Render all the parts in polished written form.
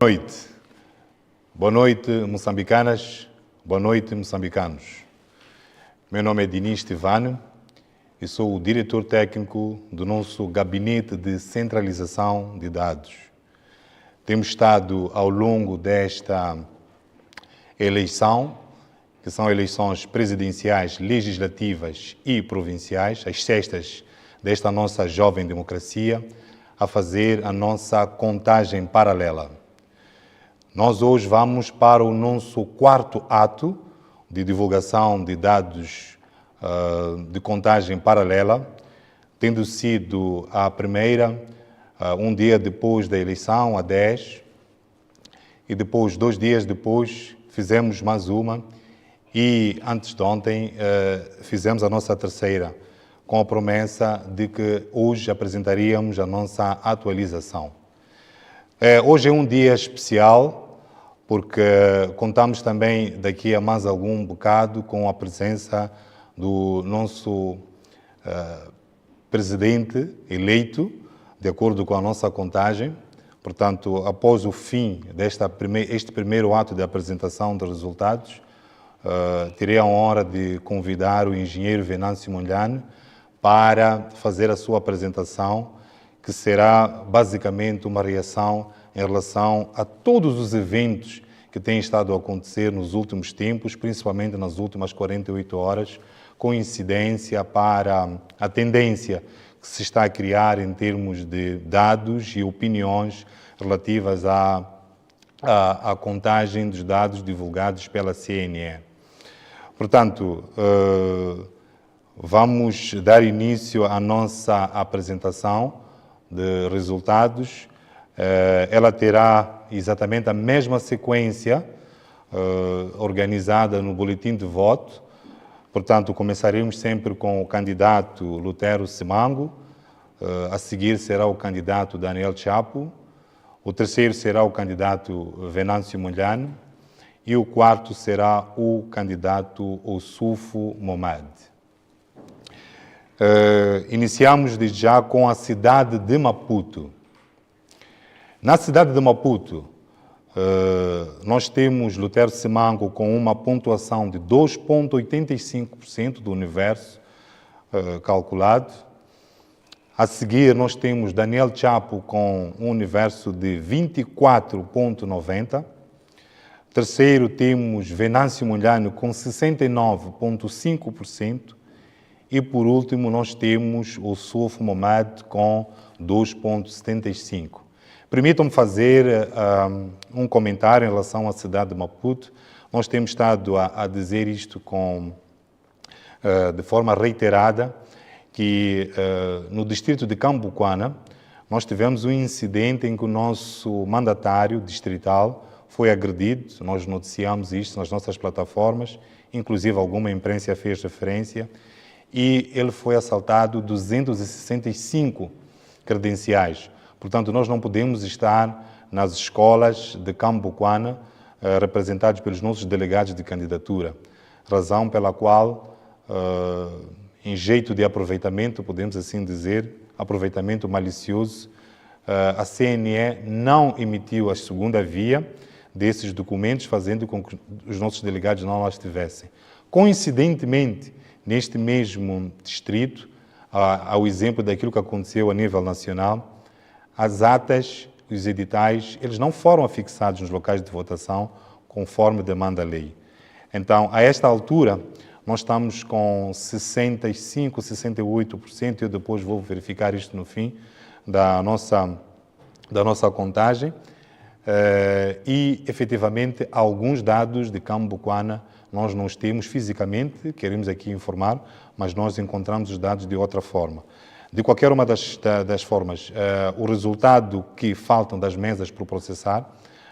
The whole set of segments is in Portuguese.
noite. Boa noite, moçambicanas. Boa noite, moçambicanos. Meu nome é Diniz Tivano e sou o diretor técnico do nosso Gabinete de Centralização de Dados. Temos estado ao longo desta eleição, que são eleições presidenciais, legislativas e provinciais, as sextas desta nossa jovem democracia, a fazer a nossa contagem paralela. Nós hoje vamos para o nosso quarto ato de divulgação de dados de contagem paralela, tendo sido a primeira um dia depois da eleição, a 10, e depois, 2 dias depois, fizemos mais uma, e antes de ontem fizemos a nossa terceira, com a promessa de que hoje apresentaríamos a nossa atualização. Hoje é um dia especial, porque contamos também daqui a mais algum bocado com a presença do nosso presidente eleito, de acordo com a nossa contagem. Portanto, após o fim este primeiro ato de apresentação de resultados, terei a honra de convidar o engenheiro Venâncio Mondlane para fazer a sua apresentação, que será basicamente uma reação em relação a todos os eventos que têm estado a acontecer nos últimos tempos, principalmente nas últimas 48 horas, com incidência para a tendência que se está a criar em termos de dados e opiniões relativas à contagem dos dados divulgados pela CNE. Portanto, vamos dar início à nossa apresentação de resultados. Ela terá exatamente a mesma sequência organizada no boletim de voto. Portanto, começaremos sempre com o candidato Lutero Simango, a seguir será o candidato Daniel Chapo, o terceiro será o candidato Venâncio Mondlane e o quarto será o candidato Ossufo Momad. Iniciamos desde já com a cidade de Maputo. Na cidade de Maputo, nós temos Lutero Simango com uma pontuação de 2,85% do universo calculado. A seguir, nós temos Daniel Chapo com um universo de 24,90%. Terceiro, temos Venâncio Mondlane com 69,5%. E, por último, nós temos o Ossufo Momad com 2,75%. Permitam-me fazer um comentário em relação à cidade de Maputo. Nós temos estado a dizer isto de forma reiterada, que no distrito de Cambuquana nós tivemos um incidente em que o nosso mandatário distrital foi agredido. Nós noticiamos isto nas nossas plataformas, inclusive alguma imprensa fez referência, e ele foi assaltado 265 credenciais. Portanto, nós não podemos estar nas escolas de Cambuquana representados pelos nossos delegados de candidatura, razão pela qual, em jeito de aproveitamento, podemos assim dizer, aproveitamento malicioso, a CNE não emitiu a segunda via desses documentos, fazendo com que os nossos delegados não as tivessem. Coincidentemente, neste mesmo distrito, ao exemplo daquilo que aconteceu a nível nacional, as atas, os editais, eles não foram afixados nos locais de votação conforme demanda a lei. Então, a esta altura, nós estamos com 65%, 68%, eu depois vou verificar isto no fim da nossa contagem, e, efetivamente, alguns dados de Cambuquana nós não os temos fisicamente, queremos aqui informar, mas nós encontramos os dados de outra forma. De qualquer uma das formas, o resultado que faltam das mesas por processar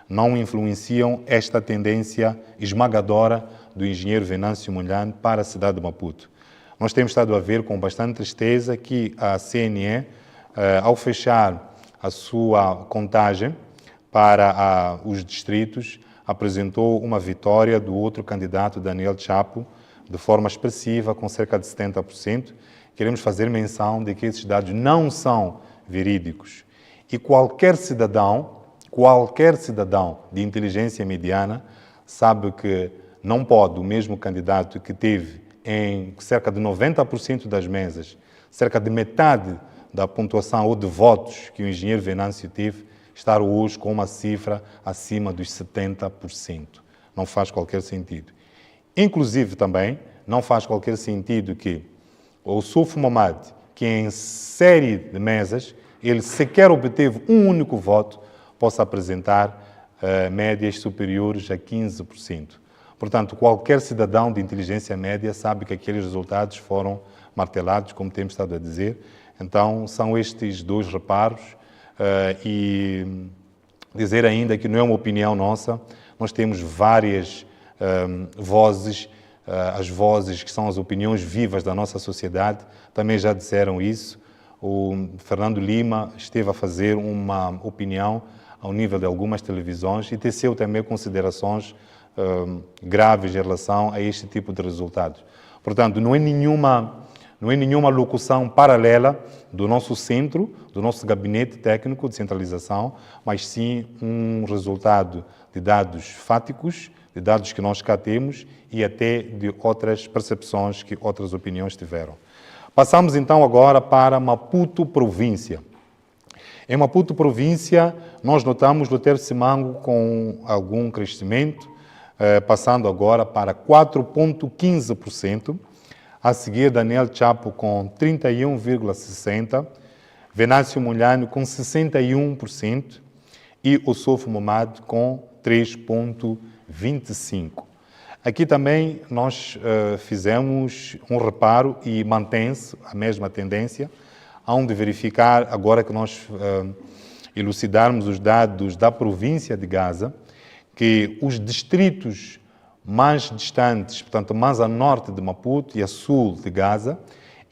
não influenciam esta tendência esmagadora do engenheiro Venâncio Mondlane para a cidade de Maputo. Nós temos estado a ver com bastante tristeza que a CNE, ao fechar a sua contagem para os distritos, apresentou uma vitória do outro candidato, Daniel Chapo, de forma expressiva, com cerca de 70%. Queremos fazer menção de que esses dados não são verídicos. E qualquer cidadão qualquer cidadão de inteligência mediana sabe que não pode o mesmo candidato que teve em cerca de 90% das mesas, cerca de metade da pontuação ou de votos que o engenheiro Venâncio teve, estar hoje com uma cifra acima dos 70%. Não faz qualquer sentido. Inclusive também não faz qualquer sentido que o Ossufo Momad, que em série de mesas, ele sequer obteve um único voto, possa apresentar médias superiores a 15%. Portanto, qualquer cidadão de inteligência média sabe que aqueles resultados foram martelados, como temos estado a dizer. Então, são estes dois reparos e dizer ainda que não é uma opinião nossa, nós temos várias vozes, as vozes que são as opiniões vivas da nossa sociedade, também já disseram isso. O Fernando Lima esteve a fazer uma opinião ao nível de algumas televisões e teceu também considerações graves em relação a este tipo de resultados. Portanto, não é nenhuma locução paralela do nosso centro, do nosso gabinete técnico de centralização, mas sim um resultado de dados fáticos, de dados que nós cá temos e até de outras percepções que outras opiniões tiveram. Passamos então agora para Maputo província. Em Maputo província, nós notamos Lutero Simango com algum crescimento, passando agora para 4,15%, a seguir Daniel Chapo com 31,60%, Venâncio Mondlane com 61% e Ossufo Momad com 3,25%. Aqui também nós fizemos um reparo e mantém-se a mesma tendência, onde verificar, agora que nós elucidarmos os dados da província de Gaza, que os distritos mais distantes, portanto, mais a norte de Maputo e a sul de Gaza,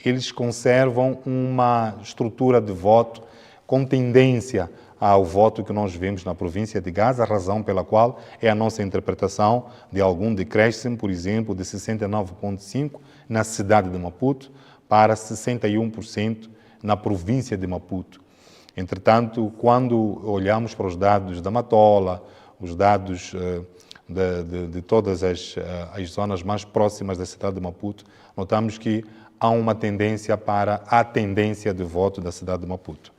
eles conservam uma estrutura de voto com tendência ao voto que nós vemos na província de Gaza, a razão pela qual é a nossa interpretação de algum decréscimo, por exemplo, de 69,5% na cidade de Maputo para 61% na província de Maputo. Entretanto, quando olhamos para os dados da Matola, os dados de todas as zonas mais próximas da cidade de Maputo, notamos que há uma tendência para a tendência de voto da cidade de Maputo.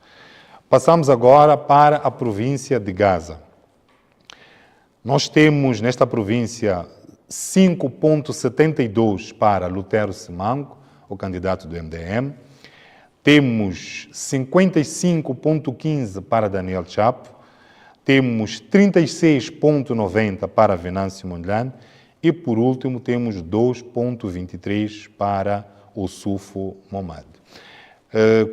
Passamos agora para a província de Gaza. Nós temos nesta província 5,72 para Lutero Simango, o candidato do MDM. Temos 55,15 para Daniel Chapo. Temos 36,90 para Venâncio Mondlane e, por último, temos 2,23 para Ossufo Momad.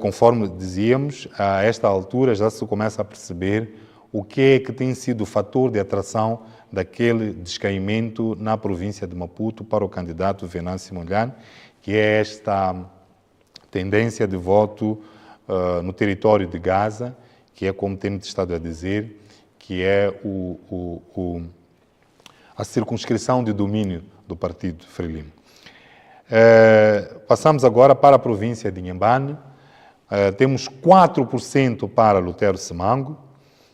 Conforme dizíamos, a esta altura já se começa a perceber o que é que tem sido o fator de atração daquele descaimento na província de Maputo para o candidato Venâncio Mondlane, que é esta tendência de voto no território de Gaza, que é, como temos estado a dizer, que é a circunscrição de domínio do partido Frelimo. Passamos agora para a província de Inhambane. Temos 4% para Lutero Simango,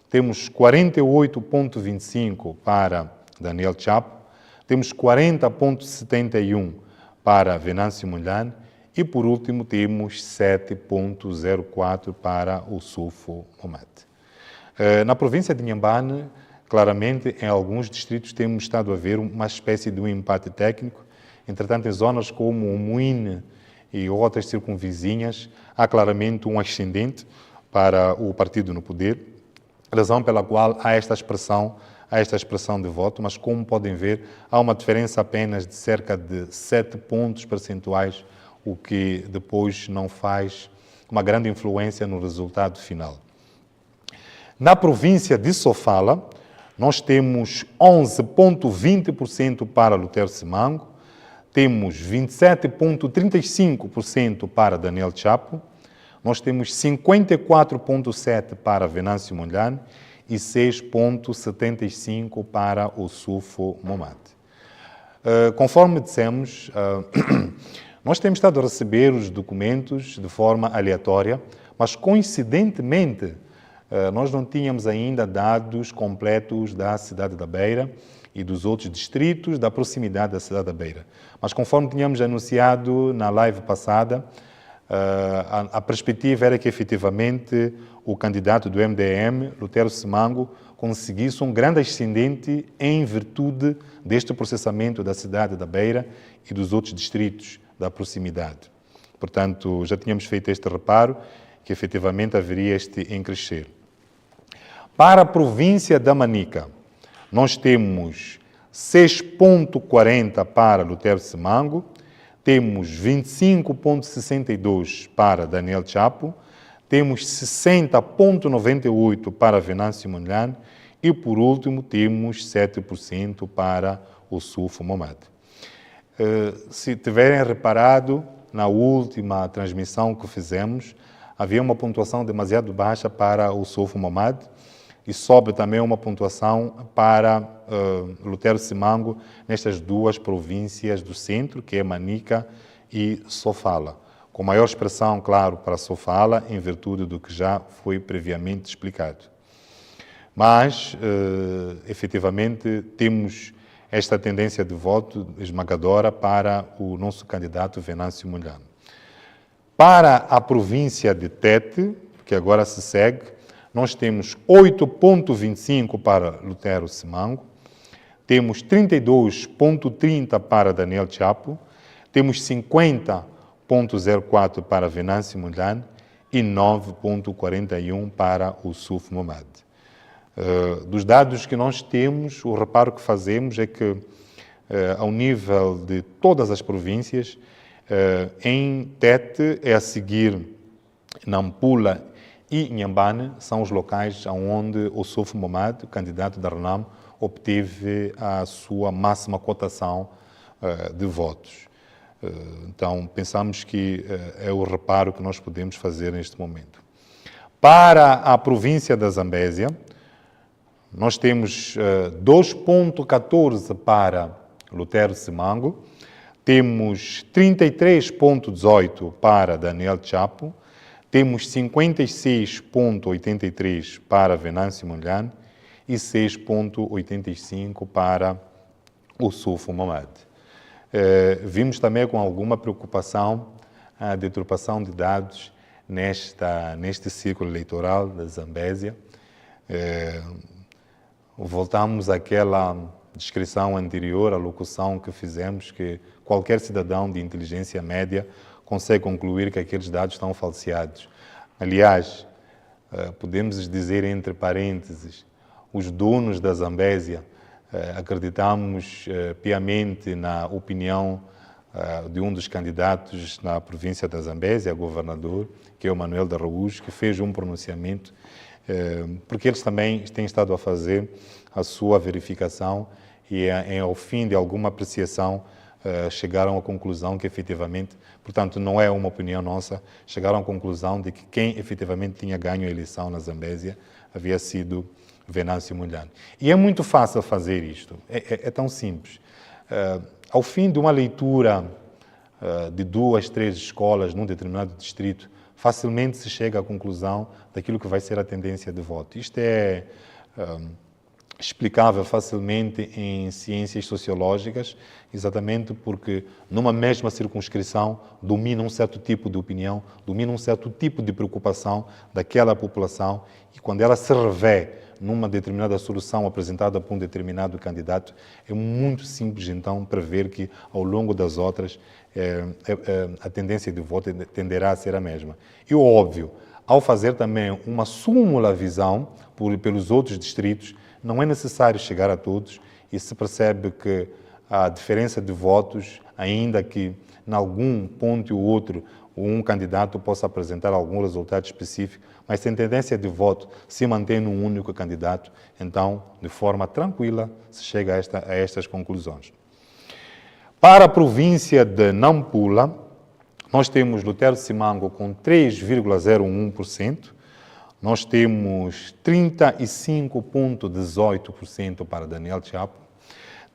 temos 48,25% para Daniel Chapo, temos 40,71% para Venâncio Mondlane e, por último, temos 7,04% para Ossufo Momad. Na província de Inhambane, claramente, em alguns distritos temos estado a ver uma espécie de um empate técnico. Entretanto, em zonas como o Moine e outras circunvizinhas, há claramente um ascendente para o partido no poder, razão pela qual há esta expressão de voto, mas como podem ver, há uma diferença apenas de cerca de 7 pontos percentuais, o que depois não faz uma grande influência no resultado final. Na província de Sofala, nós temos 11,20% para Lutero Simango, temos 27,35% para Daniel Chapo, nós temos 54,7% para Venâncio Mondlane e 6,75% para Ossufo Momad. Conforme dissemos, nós temos estado a receber os documentos de forma aleatória, mas coincidentemente, nós não tínhamos ainda dados completos da cidade da Beira e dos outros distritos da proximidade da cidade da Beira. Mas conforme tínhamos anunciado na live passada, a perspectiva era que efetivamente o candidato do MDM, Lutero Simango, conseguisse um grande ascendente em virtude deste processamento da cidade da Beira e dos outros distritos da proximidade. Portanto, já tínhamos feito este reparo, que efetivamente haveria este em crescer. Para a província da Manica, nós temos 6,40 para Lutero Simango, temos 25,62 para Daniel Chapo, temos 60,98 para Venâncio Mondlane e, por último, temos 7% para o Sulfo Momad. Se tiverem reparado, na última transmissão que fizemos, havia uma pontuação demasiado baixa para o Sulfo Momad e sobe também uma pontuação para Lutero Simango nestas duas províncias do centro, que é Manica e Sofala. Com maior expressão, claro, para Sofala, em virtude do que já foi previamente explicado. Mas, efetivamente, temos esta tendência de voto esmagadora para o nosso candidato Venâncio Mondlane. Para a província de Tete, que agora se segue, nós temos 8,25 para Lutero Simango, temos 32,30 para Daniel Chapo, temos 50,04 para Venâncio Mondlane e 9,41 para o Sulfo Momad. Dos dados que nós temos, o reparo que fazemos é que, ao nível de todas as províncias, em Tete é a seguir Nampula e Inhambane, são os locais onde o Sulfo Momad, o candidato da RENAM, obteve a sua máxima cotação de votos. Então, pensamos que é o reparo que nós podemos fazer neste momento. Para a província da Zambésia, nós temos 2,14 para Lutero Simango, temos 33,18 para Daniel Chapo, temos 56,83 para Venâncio Mondlane e 6,85 para o Sulfo Momad. Vimos também com alguma preocupação a deturpação de dados neste círculo eleitoral da Zambésia. Voltamos àquela descrição anterior, à locução que fizemos, que qualquer cidadão de inteligência média consegue concluir que aqueles dados estão falseados. Aliás, podemos dizer entre parênteses, os donos da Zambésia acreditamos piamente na opinião de um dos candidatos na província da Zambésia, governador, que é o Manuel de Araújo, que fez um pronunciamento, porque eles também têm estado a fazer a sua verificação e, ao fim de alguma apreciação, chegaram à conclusão que, efetivamente, portanto, não é uma opinião nossa, chegaram à conclusão de que quem efetivamente tinha ganho a eleição na Zambésia havia sido Venâncio Mondlane. E é muito fácil fazer isto, é tão simples. Ao fim de uma leitura de 2, 3 escolas num determinado distrito, facilmente se chega à conclusão daquilo que vai ser a tendência de voto. Isto é explicável facilmente em ciências sociológicas, exatamente porque numa mesma circunscrição domina um certo tipo de opinião, domina um certo tipo de preocupação daquela população e quando ela se revê numa determinada solução apresentada por um determinado candidato, é muito simples então prever que ao longo das outras a tendência de voto tenderá a ser a mesma. E óbvio, ao fazer também uma súmula visão pelos outros distritos, não é necessário chegar a todos e se percebe que a diferença de votos, ainda que em algum ponto ou outro um candidato possa apresentar algum resultado específico, mas se a tendência de voto se mantém num único candidato, então, de forma tranquila, se chega a estas conclusões. Para a província de Nampula, nós temos Lutero Simango com 3,01%, nós temos 35,18% para Daniel Chapo,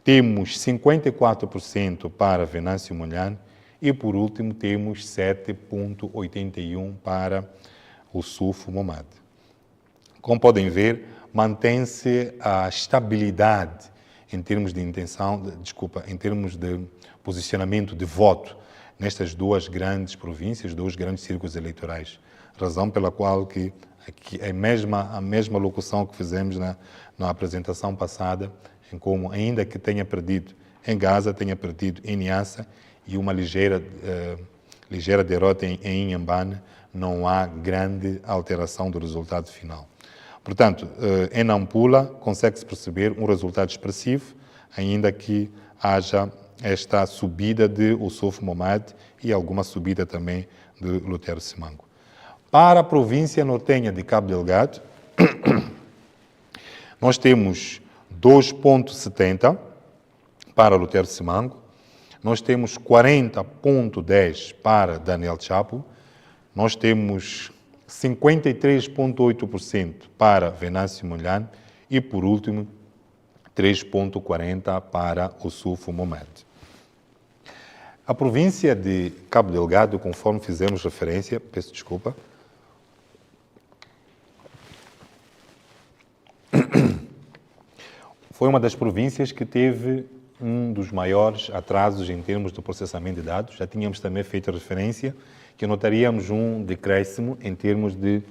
temos 54% para Venâncio Mondlane e, por último, temos 7,81% para o Sulfo Momad. Como podem ver, mantém-se a estabilidade em termos de em termos de posicionamento de voto nestas duas grandes províncias, dois grandes círculos eleitorais. Razão pela qual que aqui a mesma locução que fizemos na apresentação passada, em como, ainda que tenha perdido em Gaza, tenha perdido em Niassa e uma ligeira derrota em Inhambane, não há grande alteração do resultado final. Portanto, em Nampula consegue-se perceber um resultado expressivo, ainda que haja esta subida de Ossofo Momad e alguma subida também de Lutero Simango. Para a província nortenha de Cabo Delgado, nós temos 2,70 para Lutero Simango, nós temos 40,10 para Daniel Chapo, nós temos 53,8% para Venâncio Mondlane e, por último, 3,40% para Ossofo Momad. A província de Cabo Delgado, conforme fizemos referência, peço desculpa, foi uma das províncias que teve um dos maiores atrasos em termos do processamento de dados. Já tínhamos também feito referência que notaríamos um decréscimo em termos de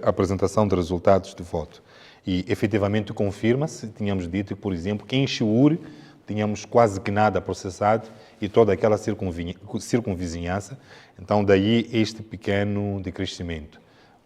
apresentação de resultados de voto. E, efetivamente, confirma-se. Tínhamos dito que, por exemplo, que em Chiure tínhamos quase que nada processado e toda aquela circunvizinhança. Então, daí este pequeno decrescimento.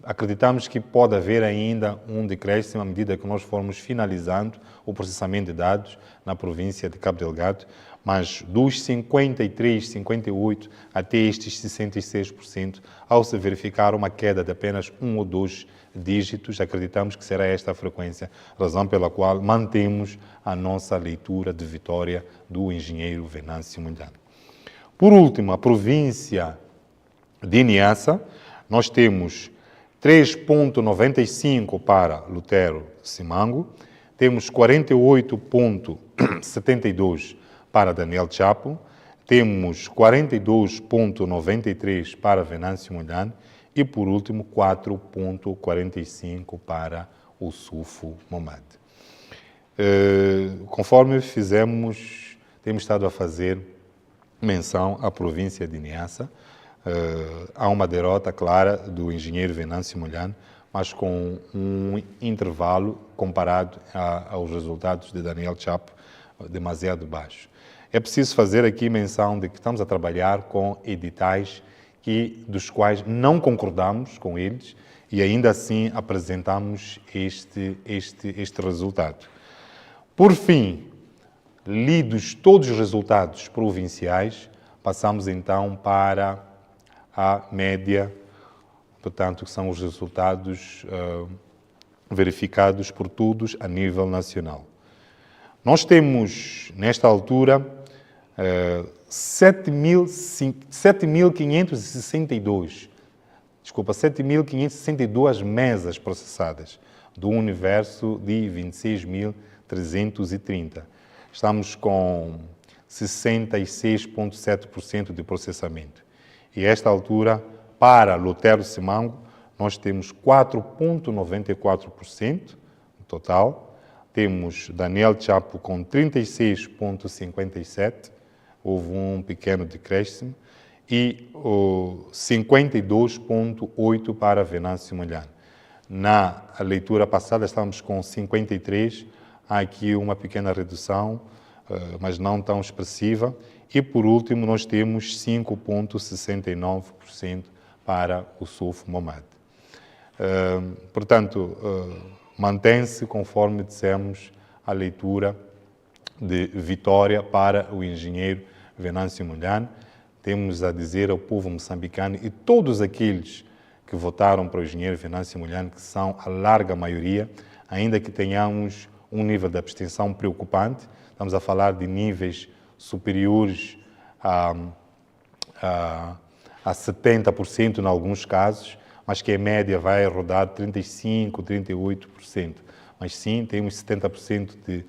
Acreditamos que pode haver ainda um decréscimo à medida que nós formos finalizando o processamento de dados na província de Cabo Delgado, mas dos 53, 58 até estes 66%, ao se verificar uma queda de apenas 1 ou 2 dígitos, acreditamos que será esta a frequência, razão pela qual mantemos a nossa leitura de vitória do engenheiro Venâncio Mondlane. Por último, a província de Niassa, nós temos 3,95 para Lutero Simango, temos 48,72 para Daniel Chapo, temos 42,93 para Venâncio Mondlane e, por último, 4,45 para Ossofo Momad. Conforme temos estado a fazer menção à província de Niassa, há uma derrota clara do engenheiro Venâncio Mondlane, mas com um intervalo comparado aos resultados de Daniel Chapo demasiado baixo. É preciso fazer aqui menção de que estamos a trabalhar com editais dos quais não concordamos com eles e ainda assim apresentamos este resultado. Por fim, lidos todos os resultados provinciais, passamos então para a média, portanto, que são os resultados verificados por todos a nível nacional. Nós temos, nesta altura, 7.562 mesas processadas, do universo de 26.330. Estamos com 66,7% de processamento. E a esta altura, para Lutero Simango, nós temos 4,94% no total. Temos Daniel Chapo com 36,57%, houve um pequeno decréscimo, e 52,8% para Venâncio Mondlane. Na leitura passada estávamos com 53%, há aqui uma pequena redução, mas não tão expressiva. E, por último, nós temos 5,69% para Ossofo Momad. Portanto, mantém-se, conforme dissemos, a leitura de vitória para o engenheiro Venâncio Mondlane. Temos a dizer ao povo moçambicano e todos aqueles que votaram para o engenheiro Venâncio Mondlane, que são a larga maioria, ainda que tenhamos um nível de abstenção preocupante, estamos a falar de níveis superiores a 70% em alguns casos, mas que em média vai rodar 35%, 38%. Mas sim, temos 70%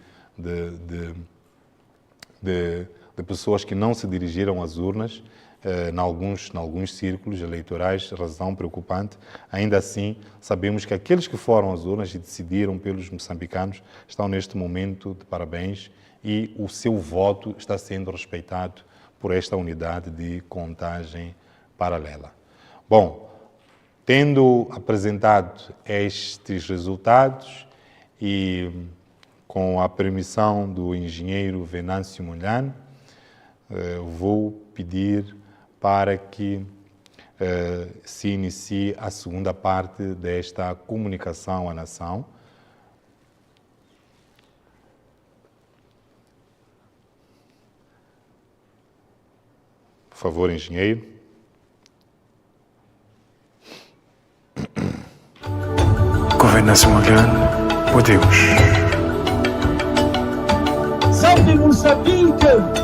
de pessoas que não se dirigiram às urnas, em alguns círculos eleitorais, razão preocupante. Ainda assim, sabemos que aqueles que foram às urnas e decidiram pelos moçambicanos estão neste momento de parabéns e o seu voto está sendo respeitado por esta unidade de contagem paralela. Bom, tendo apresentado estes resultados e com a permissão do engenheiro Venâncio Munhano, vou pedir para que se inicie a segunda parte desta comunicação à nação. Por favor, engenheiro. Venâncio Munhano, o Deus. Salve Moçambique!